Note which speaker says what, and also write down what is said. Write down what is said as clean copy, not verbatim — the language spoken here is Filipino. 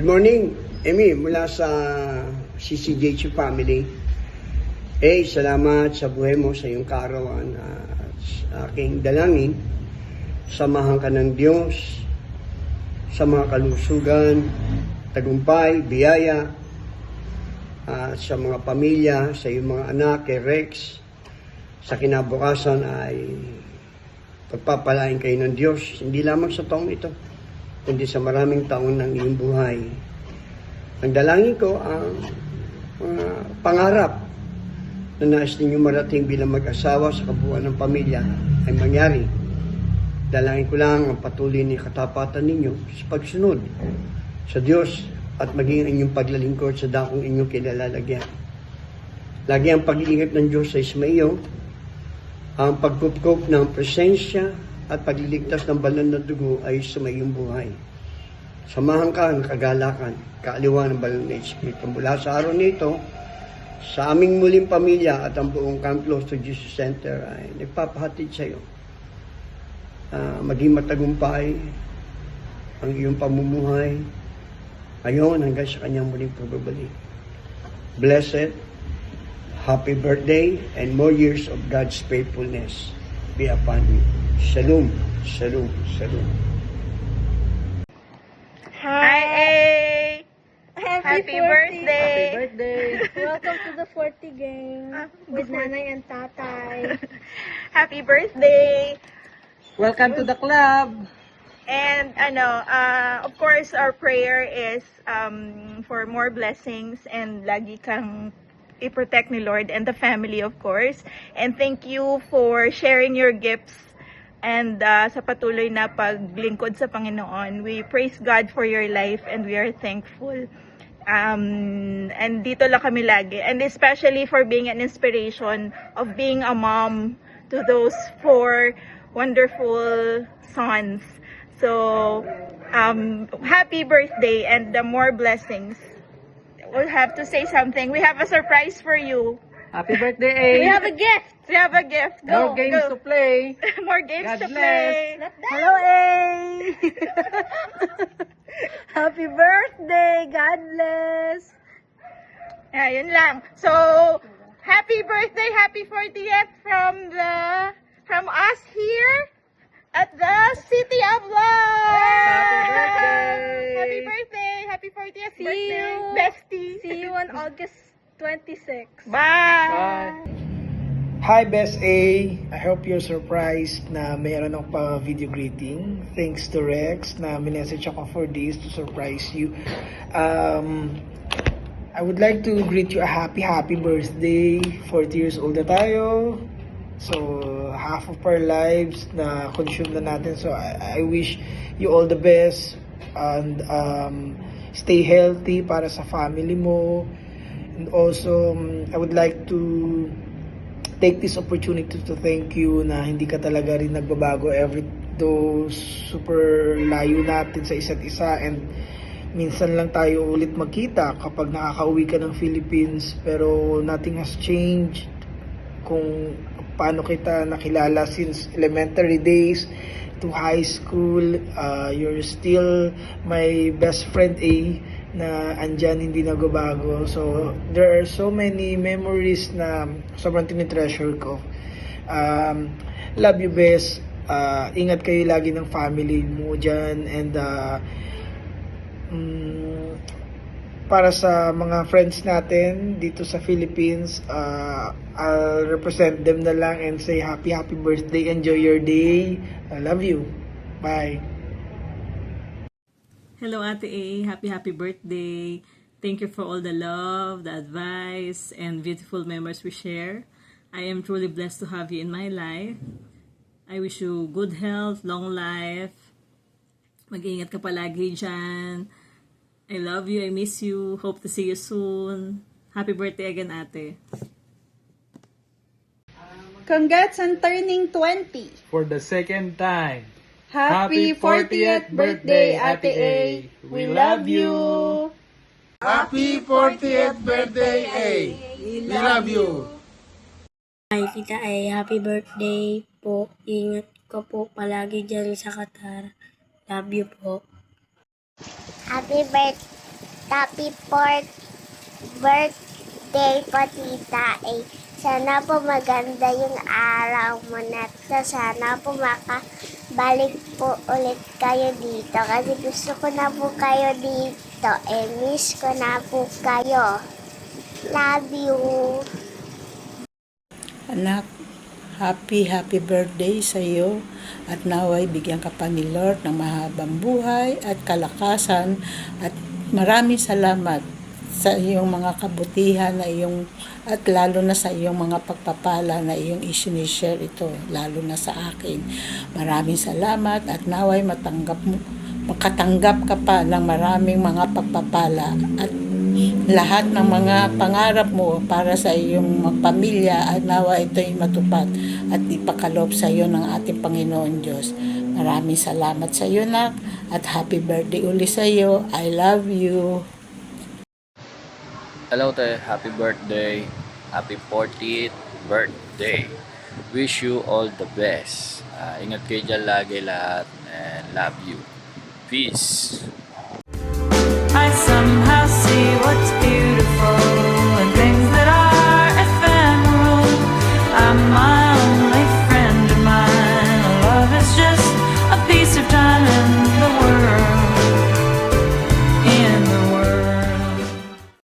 Speaker 1: morning, Amy, mula sa CCJH family. Salamat sa buhay mo sa iyong kaarawan at sa aking dalangin. Samahan ka ng Diyos sa mga kalusugan, tagumpay, biyaya, sa mga pamilya, sa iyong mga anak, kay Rex. Sa kinabukasan ay pagpapalain kayo ng Diyos, hindi lamang sa taong ito, kundi sa maraming taon ng iyong buhay. Ang dalangin ko ang mga pangarap na nais ninyo marating bilang mag-asawa sa kabuuan ng pamilya ay mangyari. Dalangin ko lang ang patuloy ni katapatan ninyo sa pagsunod sa Diyos at maging inyong paglalingkod sa dakong inyong kilalalagyan. Lagi ang pag-iingat ng Diyos sa ismaiyo, ang pagkupkup ng presensya at pagliligtas ng banal na dugo ay sa iyong buhay. Samahan ka ng kagalakan, kaaliwan ng banal na Espiritu. Mula sa araw nito, sa aming muling pamilya at ang buong Camp Close to Jesus Center ay nagpapahatid sa iyo. Maging matagumpay ang iyong pamumuhay ngayon hanggang sa kanyang muling pagbabalik. Blessed, happy birthday, and more years of God's faithfulness be upon you. Shalom, shalom, shalom.
Speaker 2: Hi, A! Happy birthday!
Speaker 3: Happy birthday!
Speaker 4: Welcome to the 40 game with Nanay and Tatay.
Speaker 2: Happy birthday!
Speaker 3: Welcome to the club!
Speaker 2: And of course, our prayer is for more blessings and lagi kang i-protect ni Lord and the family, of course. And thank you for sharing your gifts and sa patuloy na paglingkod sa Panginoon. We praise God for your life and we are thankful. And dito lang kami lagi. And especially for being an inspiration of being a mom to those 4 wonderful sons. So, happy birthday and more blessings. We'll have to say something. We have a surprise for you.
Speaker 3: Happy birthday, A!
Speaker 2: We have a gift. We have a gift.
Speaker 3: More games to play.
Speaker 2: More games
Speaker 3: God
Speaker 2: to
Speaker 3: bless.
Speaker 2: play.
Speaker 4: Hello, A! Happy birthday! God bless!
Speaker 2: Yun lang. So, happy birthday, happy 40th from us here at the City of Love.
Speaker 3: Happy birthday!
Speaker 2: Happy birthday! Happy 40th
Speaker 4: See
Speaker 2: birthday,
Speaker 4: you.
Speaker 2: bestie.
Speaker 4: See you on August 26.
Speaker 2: Bye!
Speaker 3: Bye!
Speaker 5: Hi, Best A! I hope you're surprised na mayroon ako pa video greeting. Thanks to Rex na minessage ako for this to surprise you. I would like to greet you a happy birthday. 40 years old na tayo. So, half of our lives na consume na natin. So, I wish you all the best and stay healthy para sa family mo. And also, I would like to take this opportunity to thank you na hindi ka talaga rin nagbabago though super layo natin sa isa't isa and minsan lang tayo ulit magkita kapag nakakauwi ka ng Philippines pero nothing has changed kung paano kita nakilala since elementary days to high school. You're still my best friend, A, na andyan, hindi nagbabago. So, there are so many memories na sobrang tinitreasure ko. Love you, best. Ingat kayo lagi ng family mo dyan. And para sa mga friends natin dito sa Philippines, I'll represent them na lang and say happy birthday. Enjoy your day. I love you. Bye.
Speaker 6: Hello, Ate A. Happy birthday. Thank you for all the love, the advice, and beautiful memories we share. I am truly blessed to have you in my life. I wish you good health, long life. Mag-iingat ka palagi dyan. I love you, I miss you. Hope to see you soon. Happy birthday again, Ate.
Speaker 7: Congrats on turning 20.
Speaker 8: For the second time.
Speaker 7: Happy 40th birthday, Ate A. We love you.
Speaker 9: Happy 40th birthday, A. We love you.
Speaker 10: Hi, Tita A. Happy birthday po. Ingat ka po palagi dyan sa Qatar. Love you po.
Speaker 11: Happy birthday.
Speaker 4: Happy 4th birthday po, Tita A. Sana po maganda yung araw mo na to. Sana po makabalik po ulit kayo dito. Kasi gusto ko na po kayo dito. Miss ko na po kayo. Love you.
Speaker 11: Anak, happy birthday sa iyo at naway bigyan ka pa ni Lord ng mahabang buhay at kalakasan at maraming salamat sa iyong mga kabutihan na iyong at lalo na sa iyong mga pagpapala na iyong i-share ito, lalo na sa akin. Maraming salamat at naway makatanggap ka pa ng maraming mga pagpapala at lahat ng mga pangarap mo para sa iyong pamilya at nawa ito'y matupad at ipakalob sa iyo ng ating Panginoon Diyos. Maraming salamat sa iyo, nak, at happy birthday uli sa iyo. I love you.
Speaker 12: Hello te, happy birthday. Happy 40th birthday. Wish you all the best. Ingat kayo dyan lagi lahat and love you. Peace.
Speaker 13: I somehow see what's beautiful.